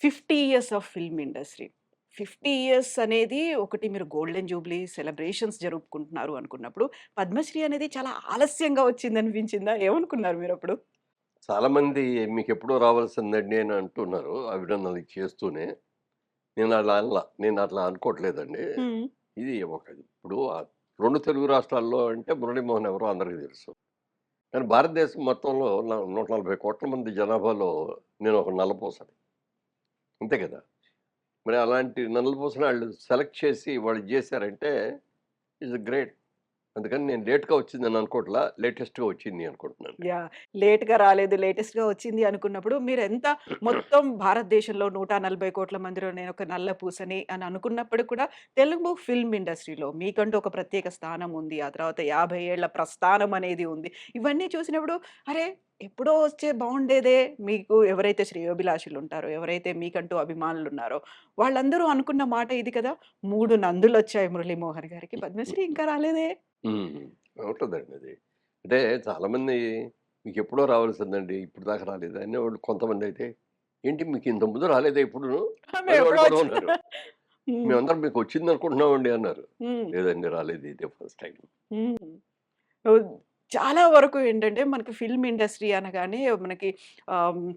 50 years of film industry. 50 years అనేది ఒకటి మీరు గోల్డెన్ జూబ్లీ సెలబ్రేషన్స్ జరుపుకుంటున్నారు అనుకున్నప్పుడు, పద్మశ్రీ అనేది చాలా ఆలస్యంగా వచ్చిందనిపించిందా? ఏమనుకున్నారు మీరప్పుడు? చాలామంది మీకెప్పుడో రావాల్సిందండి అని అంటున్నారు. అభినందనలు చేస్తూనే. నేను అట్లా అనుకోవట్లేదండి. హ్మ్. ఇది ఒక ఇప్పుడు 2 తెలుగు రాష్ట్రాల్లో అంటే మురళీమోహన్ ఎవరో అందరికి తెలుసు. కానీ భారతదేశం మొత్తంలో 140,00,00,000 మంది జనాభాలో నేను ఒక నల్లపూసని. అంతే కదా! మరి అలాంటి నల్లపూసని ఆళ్ళు సెలెక్ట్ చేసి వాళ్ళు జేశారంటే ఇట్స్ గ్రేట్. అందుకని నేను లేట్‌గా వచ్చిందని అనుకోవట్లా. లేటెస్ట్‌గా వచ్చింది అనుకుంటున్నాను. యాహ్! లేట్‌గా రాలేదు, లేటెస్ట్‌గా వచ్చింది అనుకున్నప్పుడు మీరెంత మొత్తం భారతదేశంలో 140,00,00,000 మందిలో నేనొక నల్ల పూసని అని అనుకున్నప్పుడు కూడా తెలుగు ఫిల్మ్ ఇండస్ట్రీలో మీకంటూ ఒక ప్రత్యేక స్థానం ఉంది. ఆ తర్వాత 50 ఏళ్ల ప్రస్థానం అనేది ఉంది. ఇవన్నీ చూసినప్పుడు అరే! ఎప్పుడో వస్తే బావుండేదే. మీకు ఎవరైతే శ్రేయోభిలాషులుంటారో, ఎవరైతే మీకంటూ అభిమానులున్నారో వాళ్ళందరూ అనుకున్న మాట ఇది కదా! 3 నందులొచ్చాయి మురళీమోహన్ గారికి. పద్మశ్రీ ఇంకా రాలేదే? హ్మ్. ఉంటదండి అది. అంటే చాలామంది మీకెప్పుడో రావాల్సిందండి. ఇప్పుడు దాకా రాలేదా అనేవాళ్ళు కొంతమందైతే, ఏంటి మీకు ఇంత ముందు రాలేదా ఎప్పుడును? అనేవాళ్ళు మేమెప్పుడో కూడా వచ్చాం. ఉన్నారు. హ్మ్. మేమందరం మీకొచ్చిందనుకుంటున్నామండి అన్నారు. హ్మ్. లేదండి రాలేదు ఇదే ఫస్ట్ టైమ్. హ్మ్. ఓహ్! చాలా వరకు ఏంటంటే మనకి ఫిల్మ్ ఇండస్ట్రీ అనగానే మనకి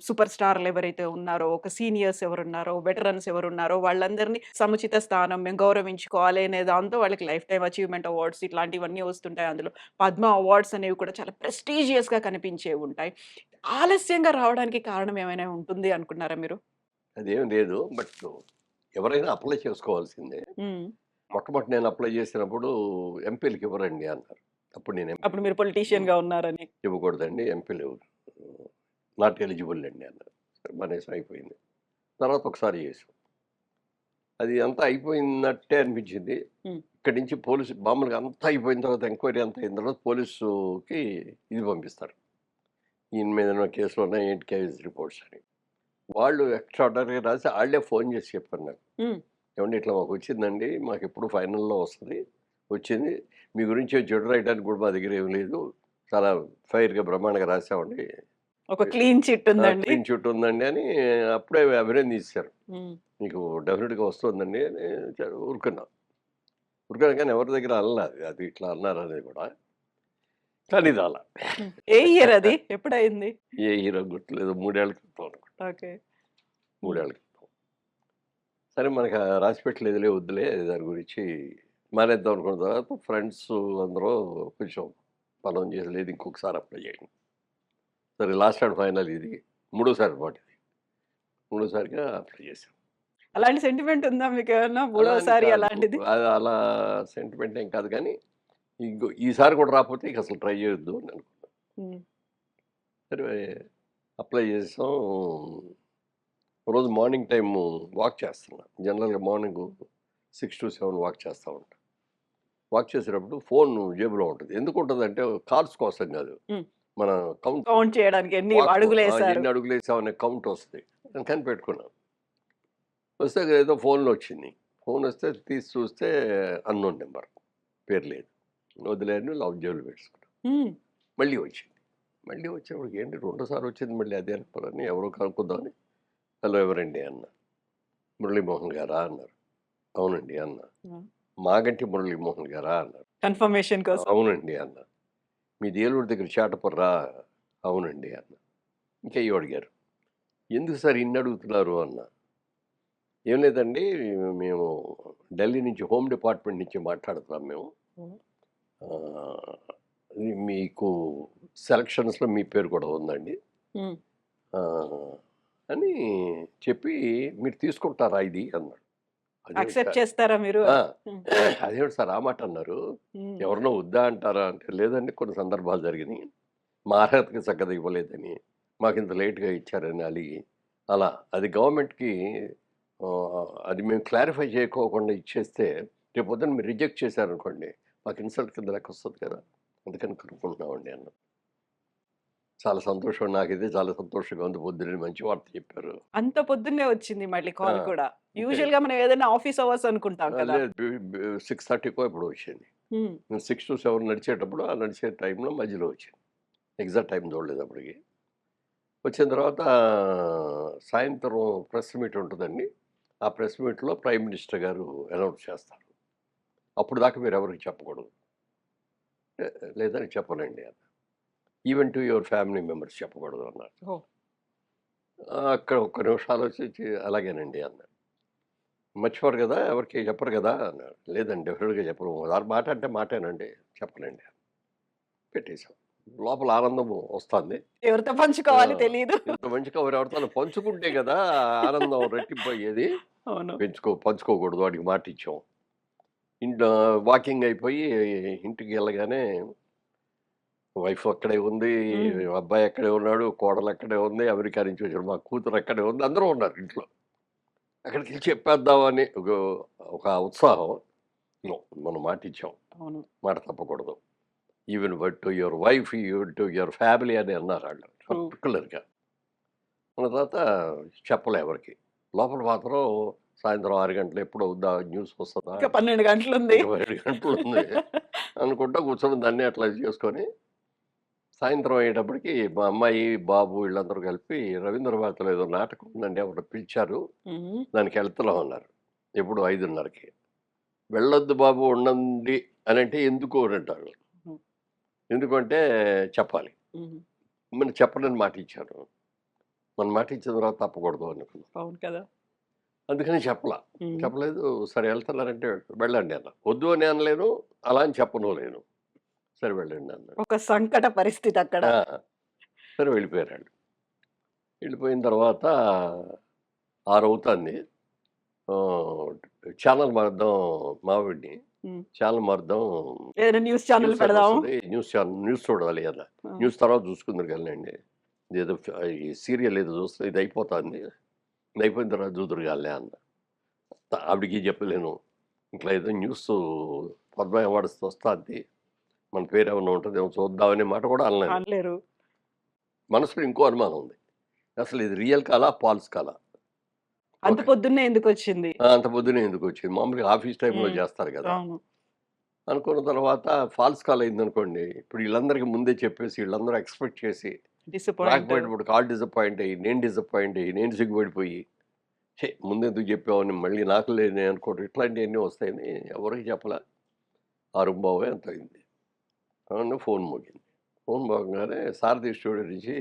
సూపర్ స్టార్‌లు ఎవరైతే ఉన్నారో, ఒక సీనియర్స్ ఎవరున్నారో, వెటరన్స్ ఎవరున్నారో వాళ్ళందరిని సముచిత స్థానం మేము గౌరవించుకోవాలి అనే దాంతో వాళ్ళకి లైఫ్ టైమ్ అచీవ్‌మెంట్ అవార్డ్స్ ఇట్లాంటివన్నీ వస్తుంటాయి. అందులో పద్మ అవార్డ్స్ అనేవి కూడా చాలా ప్రెస్టీజియస్‌గా కనిపించేవుంటాయి. ఆలస్యంగా రావడానికి కారణం ఏమైనా ఉంటుంది అనుకున్నారా మీరు? అదేం లేదు. బట్ ఎవరైనా అప్లై చేసుకోవాల్సిందే. హ్మ్. మొట్టమొదట నేను అప్లై చేసినప్పుడు ఎంపీలకి ఇవ్వరండి అన్నారు. అప్పుడు నేను అప్పుడు ఎంపీని మీరు హ్మ్. పొలిటీషియన్‌గా ఉన్నారని. ఇవ్వకూడదండి ఎంపీలు నాట్ ఎలిజిబుల్ అండి అన్నారు. సరే మానేసాం అయిపోయింది. తర్వాత ఒకసారి చేసాం. అది అంతా అయిపోయినట్టే అనిపించింది. హ్మ్. ఇక్కడి నుంచి పోలీసు మామూలుగా అంతా అయిపోయిన తర్వాత ఎంక్వైరీ అంతా అయిన తర్వాత పోలీసుకి ఇది పంపిస్తారు. ఈయన మీద ఏమైనా కేసులు ఉన్నాయి ఏంటి కేస్ రిపోర్ట్స్ అని. వాళ్ళు ఎక్స్ట్రార్డినరీగా రాసి ఆళ్ళే ఫోన్ చేసి చెప్పారు నాకు. హ్మ్. ఏవండీ ఇట్లా మాకొచ్చిందండి. మాకెప్పుడు ఫైనల్‌లో వస్తది. వచ్చింది. మీ గురించి చెడు రాయడానికి కూడా మా దగ్గర ఏమి లేదు. చాలా ఫెయిర్‌గా బ్రహ్మాండంగా రాసామండి. ఒక క్లీన్ చిట్ ఉందండి. క్లీన్ చిట్ ఉందండి అని అప్పుడే అభినందించేసారు. హ్మ్. మీకు డెఫినిట్‌గా వస్తుందండి అని ఊరుకున్నా. ఊరుకున్నా కానీ ఎవరి దగ్గర అనలా. అది ఇట్లా అన్నారనేది కూడా. కానీ రాలా. హ్మ్. ఏ ఇయర్ అది? ఎప్పుడయింది? ఏ హీరో గుర్తులేదు. 3 ఏళ్ల క్రితం అనుకుంటా. ఓకే. 3 హ్మ్. ఏళ్ల క్రితం. సరే మనకు రాసిపెట్టలేదులే వద్దులే దాని గురించి మానేద్దాం అనుకున్న తర్వాత ఫ్రెండ్స్ అందరూ కొంచెం మనం చేయలేదు ఇంకొకసారి అప్లై చేయండి. సరే లాస్ట్ అండ్ ఫైనల్ ఇది. మూడోసారి అన్నమాట ఇది. మూడోసారిగా అప్లై చేశాం. అలాంటి సెంటిమెంట్ ఉందా మీకేమన్నా? అలా అని మూడోసారి కాదు. అలాంటిది? అది అలా సెంటిమెంట్ ఏం కాదు కానీ, ఈసారి కూడా రాకపోతే ఇక అసలు ట్రై చేయొద్దు అని అనుకున్నా. హ్మ్. సరే అప్లై చేసాం. ఒకరోజు మార్నింగ్ టైము వాక్ చేస్తున్నా. జనరల్‌గా మార్నింగు 6-7 వాక్ చేస్తా ఉంటా. వాక్ చేసేటప్పుడు ఫోను జేబులో ఉంటది. ఎందుకుంటదంటే కాల్స్ కోసం గాదు. హ్మ్. మన కౌంట్ కౌంట్ చేయడానికి ఎన్ని వాక్ అడుగులేశారు. ఎన్ని అడుగులేసామనే కౌంట్ ఒస్తది. అందుకని పెట్టుకున్నా. వస్తే ఏదో ఫోన్‌లో వచ్చింది. ఫోనొస్తే తీసి చూస్తే అన్‌నోన్ నంబర్. పేరు లేదు. వదిలేయని లాక్ జేబులో పెట్టేసుకున్నా. హ్మ్. మళ్ళీ వచ్చింది. మళ్ళీ వచ్చేప్పటికి ఏంటి రెండోసారి వచ్చింది మళ్ళీ అదే నెంబరని ఎవరో కనుక్కుందామని, హలో ఎవరండి అన్నా. మురళీమోహన్ గారా అన్నారు. అవునండి అన్నా. హ్మ్. మాగంటి మురళీమోహన్ గారా అన్నారు. కన్ఫర్మేషన్ కోసం. అవునండి అన్నా. మీది ఏలూరు దగ్గర చాటపుర్రా? అవునండి అన్నా. ఇంకా ఏవో అడిగారు. ఎందుకు సార్ ఇన్ని అడుగుతున్నారు అన్నా. ఏం లేదండి మేము ఢిల్లీ నుంచి హోమ్ డిపార్ట్మెంట్ నుంచి మాట్లాడుతున్నాం మేము. హ్మ్. మీకు సెలక్షన్స్‌లో మీ పేరు కూడా ఉందండి. హ్మ్. ఆహ్, అని చెప్పి మీరు తీసుకుంటారా ఇది అన్నాడు. అదేమిటి యాక్సెప్ట్ సార్ చేస్తారా మీరు ఆ! అని? హ్మ్. అదేమిటి సార్ ఆ మాట అన్నారు. హ్మ్. ఎవరినో వద్దా అంటారా అంటే, లేదండి కొన్ని సందర్భాలు జరిగినియి. మా అర్హతకి చక్కగా ఇవ్వలేదని, మాకింత లేట్‌గా ఇచ్చారని అలిగి, అలా అది గవర్నమెంట్‌కి అది మేము క్లారిఫై చేయకోకుండా ఇచ్చేస్తే, రేపొద్దున మీరు రిజెక్ట్ చేశారనుకోండి, మాకు ఇన్సల్ట్ కింద లెక్కొస్తది కదా! అందుకని కనుక్కుంటున్నామండి అన్నా. చాలా సంతోషం నాకైతే చాలా సంతోషంగా ఉంది. పొద్దున్నే మంచి వార్త చెప్పారు. అంత పొద్దున్నే వచ్చింది మళ్ళీ ఆ! కాల్ కూడా. అంటే యూజువల్‌గా మనం ఏదైనా ఆఫీస్ అవర్స్ అనుకుంటాం కదా! లేదు 6:30కో ఎప్పుడో వచ్చింది. హ్మ్. నేను 6-7 నడిచేటప్పుడు, ఆ నడిచే టైంలో మధ్యలో వచ్చింది. ఎగ్జాక్ట్ టైమ్ చూడలేదు అప్పటికి. వచ్చిన తర్వాత సాయంత్రం ప్రెస్ మీట్ ఉంటుందండి. ఆ ప్రెస్ మీట్‌లో ప్రైమ్ మినిస్టర్ గారు అనౌన్స్ చేస్తారు. అప్పుడు దాకా మీరెవరికీ చెప్పకూడదు. "లే లేదని చెప్పనండి" అన్నా. "Even to your family members చెప్పకూడదు" అన్నారు. ఓహ్! అక్కడ ఒక్క నిమిషం ఆలోచించి "అలాగేనండి" అన్నా. "మర్చిపోరు కదా! ఎవరికీ చెప్పరు కదా!" అన్నాడు. "లేదండి డెఫినిట్‌గా చెప్పను. ఆ మాట అంటే మాటేనండి. చెప్పనండి." పెట్టేసాం. లోపల ఆనందం వస్తాంది. ఎవరితో ఆ! పంచుకోవాలి తెలీదు. ఇంత మంచి కబురు ఎవరితోనా పంచుకుంటే గదా! ఆనందం రెట్టింపయ్యేది. అవును. పంచుకోకూడదు. వాడికి మాటిచ్చాం. ఇంట్లో వాకింగ్ అయిపోయి ఇంటికెళ్ళగానే వైఫ్ అక్కడే ఉంది. హ్మ్. అబ్బాయి అక్కడే ఉన్నాడు. కోడలు అక్కడే ఉంది. అమెరికా నుంచి వచ్చిన మా కూతురు అక్కడే ఉంది. అందరూ ఉన్నారు ఇంట్లో. అక్కడికెళ్ళి చెప్పేద్దామని ఒక ఉత్సాహం. నో. మనం మాటిచ్చాం. అవును. మాట తప్పకూడదు. Even to your wife, to your family అని అన్నారాళ్ళు. ట్రూ. పర్టిక్యులర్‌గా. అన్న తర్వాత చెప్పలే ఎవరికీ. లోపల మాత్రం సాయంత్రం 6 గంటలు ఎప్పుడు అవుద్దా న్యూస్ వస్తదా? ఇంకా 12 గంటలుంది. ఇంక 7 గంటలుంది అనుకుంటా కూర్చొని దాన్ని అట్లా చేసుకొని, సాయంత్రం అయ్యేటప్పటికి మా అమ్మాయి, బాబు వీళ్ళందరూ కలిపి రవీంద్ర భారతిలో ఏదో నాటకం ఉందండి ఎవరో పిలిచారు. హుహు. దానికెళ్తున్నాం అన్నారు. ఎప్పుడు 5:30కి. వెళ్ళొద్దు బాబు ఉండండి అనంటే ఎందుకు అనంటారు. హ్మ్. ఎందుకంటే చెప్పాలి. హుహు. మరి చెప్పనని మాటిచ్చాను. మన మాటిచ్చిన తర్వాత తప్పకూడదు అనుకున్నాం. అవును కదా! అందుకని చెప్పలా. హ్మ్. చెప్పలేదు. సరే ఎళ్తున్నారంటే వెళ్ళండి అన్నా. వద్దు అని అనలేను. అలా అని చెప్పను లేను. సరే వెళ్ళండి అన్నాడు. ఒక సంకట పరిస్థితక్కడ. ఆ! సరే వెళ్ళిపోయారాళ్ళు. వెళ్ళిపోయిన తర్వాత 6 అవుతాంది. ఆహ్, ఛానెల్ మారుద్దాం మావోడిని. హ్మ్. ఛానెల్ మారుద్దాం. ఏదైనా న్యూస్ ఛానెల్ న్యూస్ అని పెడదాం. వస్తది. న్యూస్ చూడాలి అన్నా. ఆ! న్యూస్ తర్వాత చూసుకుందురు గానిలెండి. ఇదేదో ఈ సీరియల్ ఏదో చూస్తే ఇది అయిపోతాంది. ఇది అయిపోయిన తర్వాత చూదురు గానిలే అన్నా. ఆవిడకి చెప్పలేను. ఇట్లా ఏదో న్యూసు పద్మ అవార్డ్స్ వస్తాంది. మన పేరేమన్నా ఉంటదేమో చూద్దామనే మాట కూడా అనలేను. అనలేరు. మనసులో ఇంకో అనుమానం ఉంది. అసలు ఇది రియల్ కాలా? ఫాల్స్ కాలా? అంత ఓకే. పొద్దున్నే ఎందుకొచ్చింది? అంత పొద్దున్నే ఎందుకొచ్చింది? మామూలుగా ఆఫీస్ టైమ్‌లో హ్మ్. చేస్తారు గదా! అవును. అనుకున్న తర్వాత ఫాల్స్ కాల్ అయిందనుకోండి. ఇప్పుడు ఈళ్ళందరికి ముందే చెప్పేసి ఈళ్ళందరూ ఎక్స్‌పెక్ట్ చేసి డిసప్పాయింట్. రాకపోయేటప్పుడు కాల్ డిసప్పాయింట్ అయ్యి, నేను డిసప్పాయింట్ అయ్యి, నేను సిగ్గుపడిపోయి, ఛీ! ముందెందుకు చెప్పావని మళ్ళీ నాకు లేని అనుకోవడం ఇట్లాంటియన్నీ వస్తాయని ఎవరికీ చెప్పలా. 6:15 ఎంతో అయింది. అవును. ఫోన్ మోగింది. ఫోన్ మోగంగానే సారథి స్టూడియో నుంచి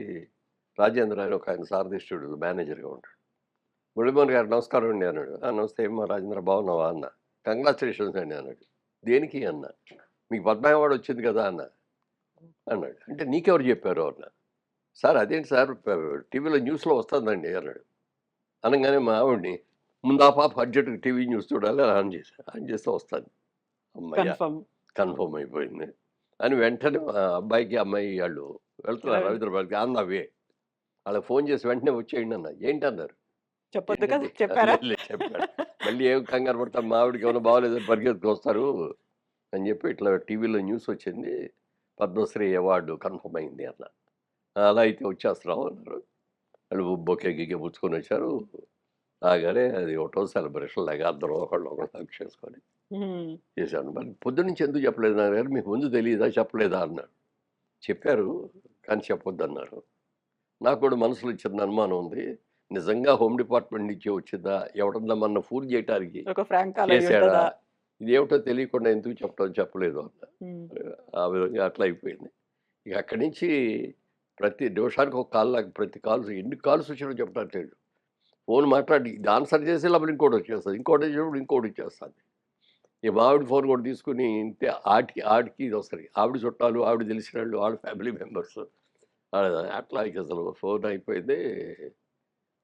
రాజేంద్ర అని ఒకాయన సారథి స్టూడియోలో మేనేజర్‌గా ఉంటాడు. "మురళీమోహన్ గారు నమస్కారం అండి" అన్నాడు. "ఆ! నమస్తే ఏమ్మా రాజేంద్ర బాగున్నావా?" అన్నా. "కంగ్రాచ్యులేషన్స్ అండి" అన్నాడు. "దేనికి?" అన్నా. "మీకు పద్మ అవార్డ్ వచ్చింది కదా!" అన్నాడు. "అంటే నీకెవరు చెప్పారు?" అన్నా. "సార్ అదేంటి సార్ టీవీలో న్యూస్‌లో వస్తుందండి" అన్నాడు. అనంగానే మా ఆవిడని "ముందు ఆ పాప అర్జెంట్‌గా టీవీ న్యూస్ చూడాలి" అని ఆన్ చేశా. ఆన్ చేస్తే వస్తాంది. హమ్మయ్య! కన్ఫర్మ్. కన్ఫర్మ్ అయిపోయింది. అని వెంటనే మా అబ్బాయికి, అమ్మాయి ఆళ్ళు వెళ్తున్నారు రవి రవీంద్ర భారతికి ఆన్ ద వే. ఆళ్ళకి ఫోన్ చేసి వెంటనే వచ్చేయండి అన్నా. ఏంటన్నారు? చెప్పొద్దు కదా! ఏంటంటే చెప్పారా? లేదు లేదు చెప్పాడు. మళ్ళీ ఏం కంగారు పడతాం మా ఆవిడకి ఏమైనా బాగోలేదని పరిగెత్తుకొస్తారు అని చెప్పి ఇట్లా టీవీలో న్యూస్ వచ్చింది. పద్మశ్రీ అవార్డు కన్ఫర్మ్ అయింది అన్నా. అలా అయితే వచ్చేస్తున్నాం అన్నారు. వాళ్ళు బొకే గికే పుచ్చుకొనొచ్చారు. రాగానే అది ఒకటో సెలబ్రేషన్ లాగా అందరం ఒకళ్ళనొకళ్ళు హగ్ చేసుకొని హ్మ్. చేశాను. మరి పొద్దున్నుంచి ఎందుకు చెప్పలేదు నాన్నగారు? మీకు ముందు తెలీదా? చెప్పలేదా? అన్నాడు. చెప్పారు. కానీ చెప్పొద్దన్నారు. నాకు కూడా మనసులో చిన్న అనుమానం ఉంది. నిజంగా హోమ్ డిపార్ట్‌మెంట్ నుంచి వచ్చిందా? ఎవడన్నా మనల్ని ఫూల్ చేయటానికి ఒక ఫ్రాంక్ కాల్ చేశాడా? అయ్యుంటదా? ఇదేమిటో తెలియకుండా ఎందుకు చెప్పలేదు అన్నా. హ్మ్. ఆ విధంగా అట్లా అయిపోయింది. ఇక అక్కడి నుంచి ప్రతి నిమిషానికి ఒక కాల్ నాకు ప్రతి కాల్స్ ఎన్ని కాల్స్ వచ్చినాయో చెప్పడానికి లేదు. ఫోన్ మాట్లాడి ఇది ఆన్సర్ చేసే లోపల ఇంకోటొచ్చేస్తది. ఇంకోటొచ్చేటప్పుడు ఇంకోటొచ్చేస్తది. ఇక మా ఆవిడ ఫోన్ కూడా తీసుకొని ఇంతే ఆడికి ఇదొస్తది. ఆవిడ చుట్టాలు, ఆవిడ తెలిసినోళ్ళు, ఆవిడ ఫ్యామిలీ మెంబర్స్. అట్లా ఇక అసలు ఫోన్ అయిపోయింది.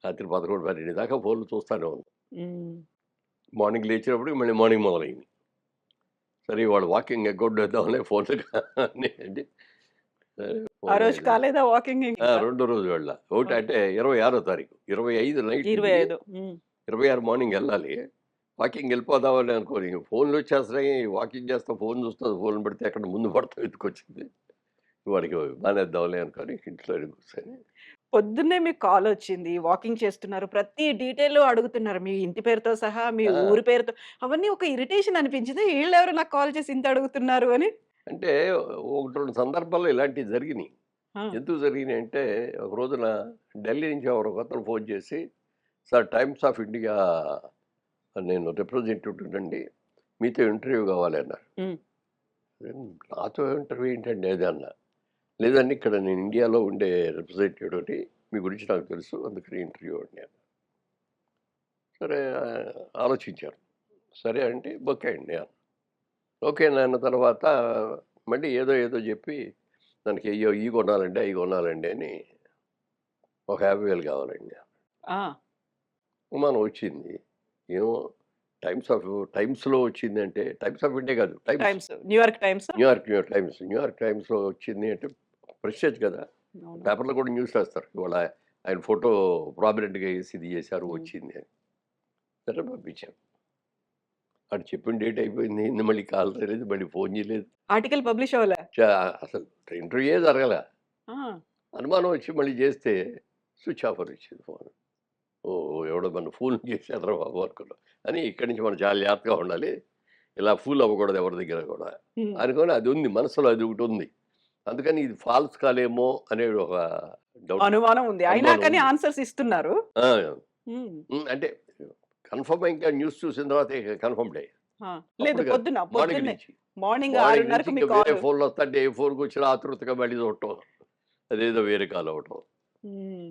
రాత్రి 11, 12 దాకా ఫోన్‌లు చూస్తానే ఉన్నా. హ్మ్. మార్నింగ్ లేచినప్పటికి మళ్ళీ మార్నింగ్ మొదలైంది. సరే ఇవాళ వాకింగ్ ఎగ్గొట్టేద్దాంలే ఫోన్లు కానీయండి. సరే ఆ ఫోన్ రోజు కాలేదా వాకింగ్ ఇంకా? రెండో రోజు వెళ్ళా. ఒకటి ఓహ్! అంటే 26 తారీఖు. 25 నైట్ దిగి 25. హ్మ్. 26 మార్నింగ్ ఎళ్ళాలి. వాకింగ్ ఎళ్ళిపోదామని అనుకోని ఫోన్‌లొచ్చేస్తున్నాయి. వాకింగ్ చేస్తా ఫోన్ చూస్తా ఫోన్ పెడితే ఎక్కడ ముందు పడతాం ఎత్తుకొచ్చింది. వాడికి మానేద్దాంలే అనుకోని ఇంట్లోనే కూర్చొని పొద్దున్నే మీకు కాలొచ్చింది. వాకింగ్ చేస్తున్నారు. ప్రతి డీటెయిల్ అడుగుతున్నారు. మీ ఇంటి పేరుతో సహా, మీ ఆ! ఊరు పేరుతో అవన్నీ ఒక ఇరిటేషన్ అనిపించిందా? ఈళ్ళెవరు నాకు కాల్ చేసి ఇంత అడుగుతున్నారు అని? అంటే 1, 2 సందర్భాల్లో ఇలాంటివి జరిగినియి. ఆ! ఎందుకు జరిగినాయి అంటే, ఒక రోజున ఢిల్లీ నుంచి ఎవరో ఒకతను ఫోన్ చేసి, "సార్ టైమ్స్ ఆఫ్ ఇండియా నేను రిప్రజెంటేటివ్ అండి. మీతో ఇంటర్వ్యూ కావాలి" అన్నారు. హ్మ్. నాతో ఇంటర్వ్యూ ఏంటండి అది అన్నా. లేదండి ఇక్కడ నేను ఇండియాలో ఉండే రిప్రజెంటేటివ్‌ని. మీ గురించి నాకు తెలుసు. అందుకని ఇంటర్వ్యూ అండి అన్నా. సరే ఆలోచించాను. సరే అంటే ఓకే అండి అన్నా. ఓకే అన్న తర్వాత మళ్ళీ ఏదో ఏదో చెప్పి దానికి అయ్యో ఇవి కొనాలండి, అవి కొనాలండి అని ఒక 50,000 కావాలండి. ఆ! అనుమానం వచ్చింది. ఏమో టైమ్స్‌లో వచ్చిందంటే టైమ్స్ ఆఫ్ ఇండియా కాదు. టైమ్స్. టైమ్స్. న్యూయార్క్ టైమ్సా? New York Times. న్యూయార్క్ టైమ్స్‌లో వచ్చింది అంటే ప్రెస్టీజ్ కదా! అవును. పేపర్‌లో కూడా న్యూస్ రాస్తారు. ఇవాళ ఆయన ఫోటో ప్రామినెంట్‌గా ఏసి ఇది చేశారు హ్మ్. వచ్చింది అని. సరే పంపించాను. ఆడు చెప్పిన డేట్ అయిపోయింది. మళ్ళీ కాల్ రాలేదు. మళ్ళీ ఫోన్ చేయలేదు. ఆర్టికల్ పబ్లిష్ అవ్వలే. అసలు ఇంటర్వ్యూయే జరగల. ఆ! అనుమానం వచ్చి మళ్ళీ చేస్తే స్విచ్ ఆఫ్ అని వచ్చింది ఫోను. ఓహ్! ఎవడో నన్ను ఫూల్ చేశాడురా బాబు అనుకున్నా. అని ఇక్కడి నుంచి మనం చాలా జాగ్రత్తగా ఉండాలి. ఇలా ఫూల్ అవ్వకూడదు ఎవరి దగ్గర కూడా. హ్మ్. అనుకోని అది ఉంది. మనసులో అది ఒకటుంది. అందుకని ఇది ఫాల్స్ కాలేమో అనేది ఒక డౌట్. అనుమానం ఉంది. అయినా అనుమానం కానీ ఉంది. ఆన్సర్స్ ఇస్తున్నారు. ఆ! హ్మ్. అంటే కన్ఫర్మ్ ఇంకా న్యూస్ చూసిన తర్వాత ఇక కన్ఫర్మ్‌డే. ఆ! లేదు అప్పుడు కాదు. మార్నింగ్ పొద్దున్నే నుంచి. మార్నింగ్ మార్నింగ్ నుంచి 6:30కి ఇంక మీకు వేరే కాల్. ఫోన్‌లొస్తుంటే ఏ ఫోన్‌కొచ్చినా ఆతృతగా మళ్ళీ చూడటం. అదేదో వేరే కాల్ అవ్వటం. హ్మ్.